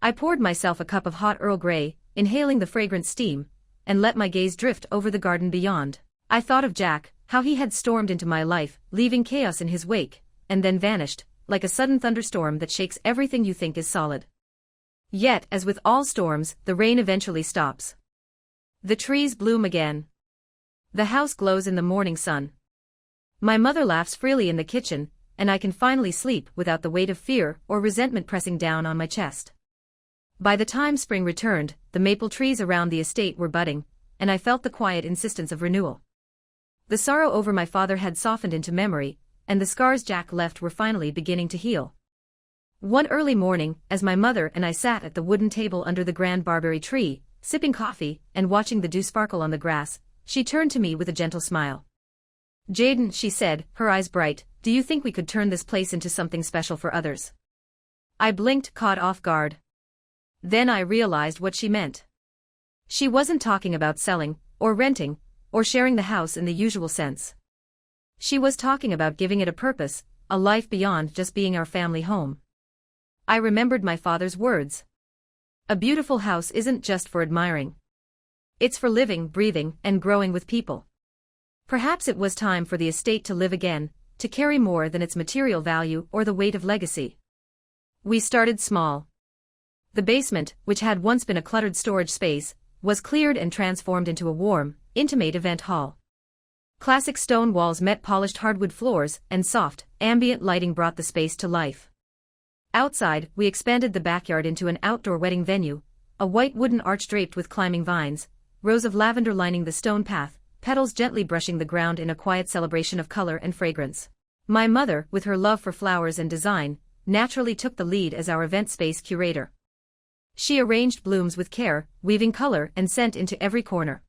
I poured myself a cup of hot Earl Grey, inhaling the fragrant steam, and let my gaze drift over the garden beyond. I thought of Jack, how he had stormed into my life, leaving chaos in his wake, and then vanished, like a sudden thunderstorm that shakes everything you think is solid. Yet, as with all storms, the rain eventually stops. The trees bloom again. The house glows in the morning sun. My mother laughs freely in the kitchen, and I can finally sleep without the weight of fear or resentment pressing down on my chest. By the time spring returned, the maple trees around the estate were budding, and I felt the quiet insistence of renewal. The sorrow over my father had softened into memory, and the scars Jack left were finally beginning to heal. One early morning, as my mother and I sat at the wooden table under the grand barberry tree, sipping coffee and watching the dew sparkle on the grass, she turned to me with a gentle smile. "Jaden," she said, her eyes bright, "do you think we could turn this place into something special for others?" I blinked, caught off guard. Then I realized what she meant. She wasn't talking about selling, or renting, or sharing the house in the usual sense. She was talking about giving it a purpose, a life beyond just being our family home. I remembered my father's words. A beautiful house isn't just for admiring. It's for living, breathing, and growing with people. Perhaps it was time for the estate to live again, to carry more than its material value or the weight of legacy. We started small. The basement, which had once been a cluttered storage space, was cleared and transformed into a warm, intimate event hall. Classic stone walls met polished hardwood floors, and soft, ambient lighting brought the space to life. Outside, we expanded the backyard into an outdoor wedding venue, a white wooden arch draped with climbing vines, rows of lavender lining the stone path, petals gently brushing the ground in a quiet celebration of color and fragrance. My mother, with her love for flowers and design, naturally took the lead as our event space curator. She arranged blooms with care, weaving color and scent into every corner.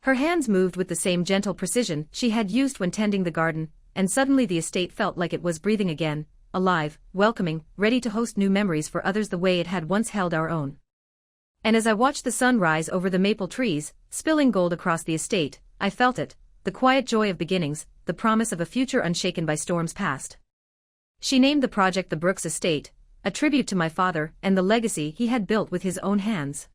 Her hands moved with the same gentle precision she had used when tending the garden, and suddenly the estate felt like it was breathing again, alive, welcoming, ready to host new memories for others the way it had once held our own. And as I watched the sun rise over the maple trees, spilling gold across the estate, I felt it, the quiet joy of beginnings, the promise of a future unshaken by storms past. She named the project the Brooks Estate, a tribute to my father and the legacy he had built with his own hands.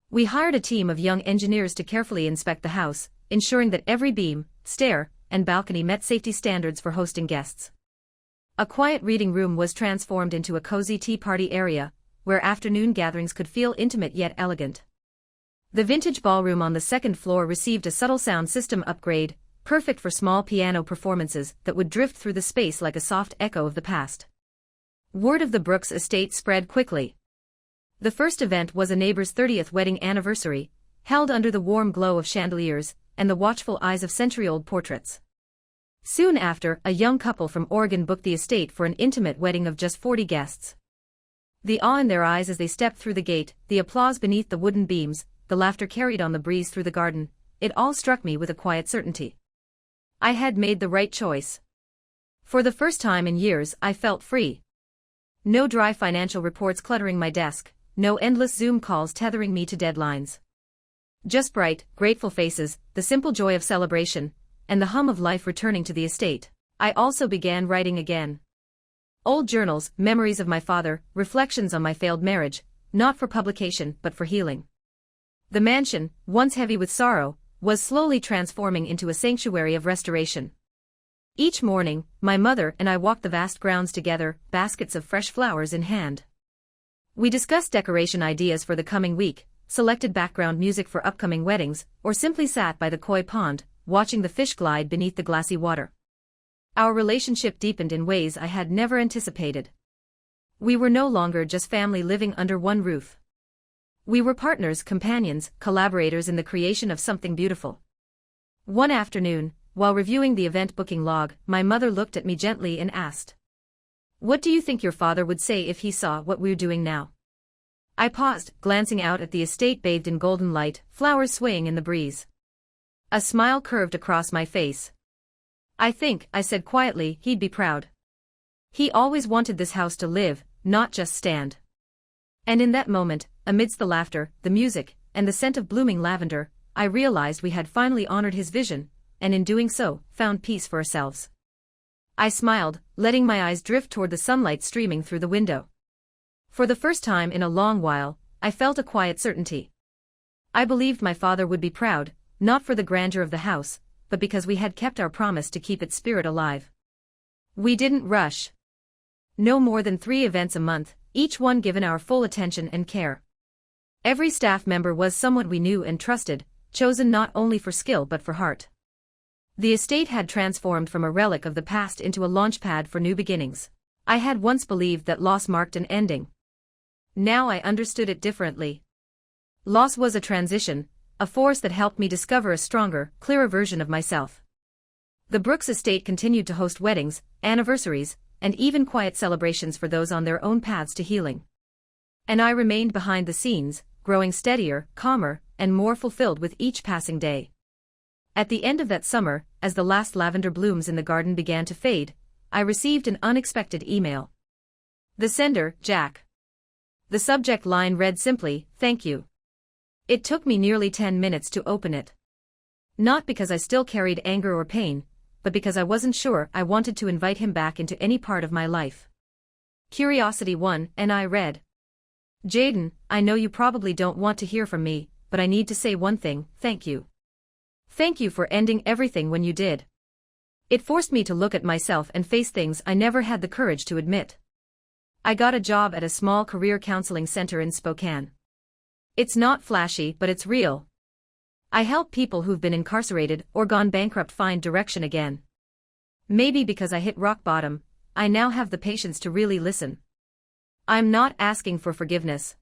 We hired a team of young engineers to carefully inspect the house, ensuring that every beam, stair, and balcony met safety standards for hosting guests. A quiet reading room was transformed into a cozy tea party area, where afternoon gatherings could feel intimate yet elegant. The vintage ballroom on the second floor received a subtle sound system upgrade, perfect for small piano performances that would drift through the space like a soft echo of the past. Word of the Brooks estate spread quickly. The first event was a neighbor's 30th wedding anniversary, held under the warm glow of chandeliers and the watchful eyes of century-old portraits. Soon after, a young couple from Oregon booked the estate for an intimate wedding of just 40 guests. The awe in their eyes as they stepped through the gate, the applause beneath the wooden beams, the laughter carried on the breeze through the garden, it all struck me with a quiet certainty. I had made the right choice. For the first time in years, I felt free. No dry financial reports cluttering my desk, no endless Zoom calls tethering me to deadlines. Just bright, grateful faces, the simple joy of celebration, and the hum of life returning to the estate. I also began writing again. Old journals, memories of my father, reflections on my failed marriage, not for publication but for healing. The mansion, once heavy with sorrow, was slowly transforming into a sanctuary of restoration. Each morning, my mother and I walked the vast grounds together, baskets of fresh flowers in hand. We discussed decoration ideas for the coming week, selected background music for upcoming weddings, or simply sat by the koi pond, watching the fish glide beneath the glassy water. Our relationship deepened in ways I had never anticipated. We were no longer just family living under one roof. We were partners, companions, collaborators in the creation of something beautiful. One afternoon, while reviewing the event booking log, my mother looked at me gently and asked, "What do you think your father would say if he saw what we're doing now?" I paused, glancing out at the estate bathed in golden light, flowers swaying in the breeze. A smile curved across my face. "I think," I said quietly, "he'd be proud. He always wanted this house to live, not just stand." And in that moment, amidst the laughter, the music, and the scent of blooming lavender, I realized we had finally honored his vision, and in doing so, found peace for ourselves. I smiled, letting my eyes drift toward the sunlight streaming through the window. For the first time in a long while, I felt a quiet certainty. I believed my father would be proud, not for the grandeur of the house, but because we had kept our promise to keep its spirit alive. We didn't rush. No more than 3 events a month, each one given our full attention and care. Every staff member was someone we knew and trusted, chosen not only for skill but for heart. The estate had transformed from a relic of the past into a launchpad for new beginnings. I had once believed that loss marked an ending. Now I understood it differently. Loss was a transition, a force that helped me discover a stronger, clearer version of myself. The Brooks estate continued to host weddings, anniversaries, and even quiet celebrations for those on their own paths to healing. And I remained behind the scenes, growing steadier, calmer, and more fulfilled with each passing day. At the end of that summer, as the last lavender blooms in the garden began to fade, I received an unexpected email. The sender, Jack. The subject line read simply, "Thank you." It took me nearly 10 minutes to open it. Not because I still carried anger or pain, but because I wasn't sure I wanted to invite him back into any part of my life. Curiosity won, and I read. "Jaden, I know you probably don't want to hear from me, but I need to say one thing, thank you. Thank you for ending everything when you did. It forced me to look at myself and face things I never had the courage to admit. I got a job at a small career counseling center in Spokane. It's not flashy, but it's real. I help people who've been incarcerated or gone bankrupt find direction again. Maybe because I hit rock bottom, I now have the patience to really listen. I'm not asking for forgiveness.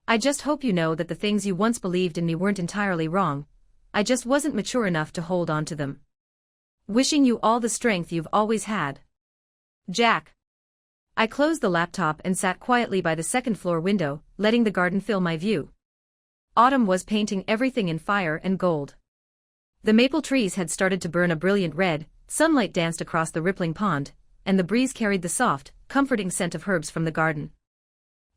I just hope you know that the things you once believed in me weren't entirely wrong. I just wasn't mature enough to hold on to them. Wishing you all the strength you've always had. Jack." I closed the laptop and sat quietly by the second-floor window, letting the garden fill my view. Autumn was painting everything in fire and gold. The maple trees had started to burn a brilliant red, sunlight danced across the rippling pond, and the breeze carried the soft, comforting scent of herbs from the garden.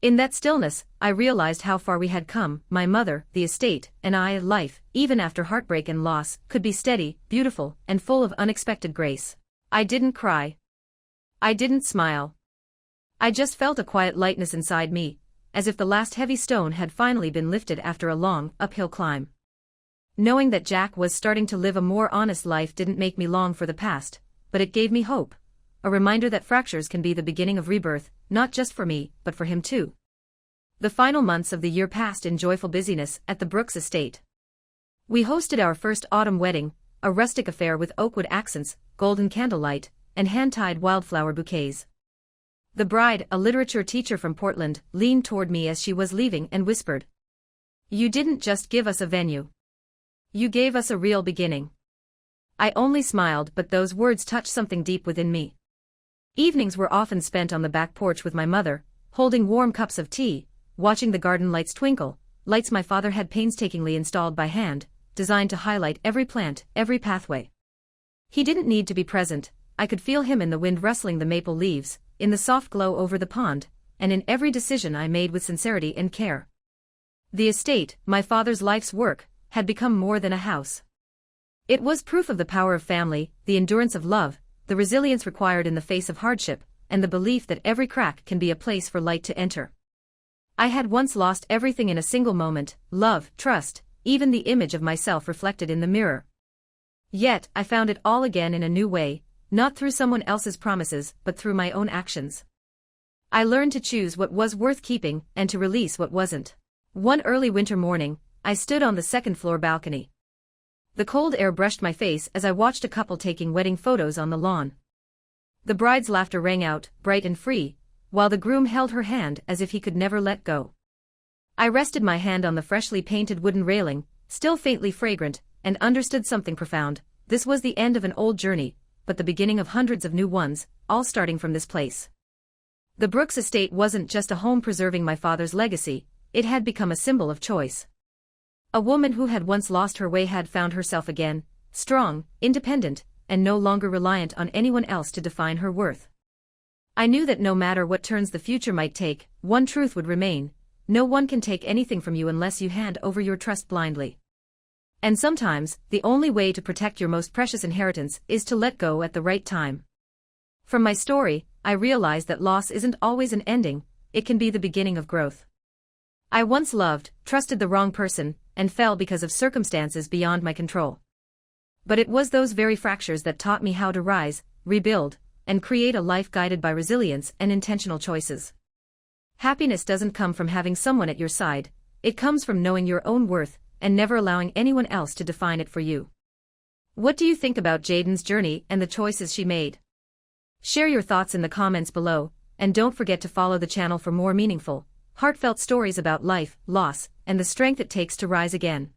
In that stillness, I realized how far we had come. My mother, the estate, and I. Life, even after heartbreak and loss, could be steady, beautiful, and full of unexpected grace. I didn't cry. I didn't smile. I just felt a quiet lightness inside me, as if the last heavy stone had finally been lifted after a long, uphill climb. Knowing that Jack was starting to live a more honest life didn't make me long for the past, but it gave me hope. A reminder that fractures can be the beginning of rebirth, not just for me, but for him too. The final months of the year passed in joyful busyness at the Brooks estate. We hosted our first autumn wedding, a rustic affair with oakwood accents, golden candlelight, and hand-tied wildflower bouquets. The bride, a literature teacher from Portland, leaned toward me as she was leaving and whispered, "You didn't just give us a venue. You gave us a real beginning." I only smiled, but those words touched something deep within me. Evenings were often spent on the back porch with my mother, holding warm cups of tea, watching the garden lights twinkle, lights my father had painstakingly installed by hand, designed to highlight every plant, every pathway. He didn't need to be present. I could feel him in the wind rustling the maple leaves, in the soft glow over the pond, and in every decision I made with sincerity and care. The estate, my father's life's work, had become more than a house. It was proof of the power of family, the endurance of love, the resilience required in the face of hardship, and the belief that every crack can be a place for light to enter. I had once lost everything in a single moment: love, trust, even the image of myself reflected in the mirror. Yet, I found it all again in a new way, not through someone else's promises, but through my own actions. I learned to choose what was worth keeping, and to release what wasn't. One early winter morning, I stood on the second-floor balcony. The cold air brushed my face as I watched a couple taking wedding photos on the lawn. The bride's laughter rang out, bright and free, while the groom held her hand as if he could never let go. I rested my hand on the freshly painted wooden railing, still faintly fragrant, and understood something profound. This was the end of an old journey, but the beginning of hundreds of new ones, all starting from this place. The Brooks estate wasn't just a home preserving my father's legacy, it had become a symbol of choice. A woman who had once lost her way had found herself again, strong, independent, and no longer reliant on anyone else to define her worth. I knew that no matter what turns the future might take, one truth would remain: no one can take anything from you unless you hand over your trust blindly. And sometimes, the only way to protect your most precious inheritance is to let go at the right time. From my story, I realized that loss isn't always an ending, it can be the beginning of growth. I once loved, trusted the wrong person, and fell because of circumstances beyond my control. But it was those very fractures that taught me how to rise, rebuild, and create a life guided by resilience and intentional choices. Happiness doesn't come from having someone at your side, it comes from knowing your own worth, and never allowing anyone else to define it for you. What do you think about Jaden's journey and the choices she made? Share your thoughts in the comments below, and don't forget to follow the channel for more meaningful, heartfelt stories about life, loss, and the strength it takes to rise again.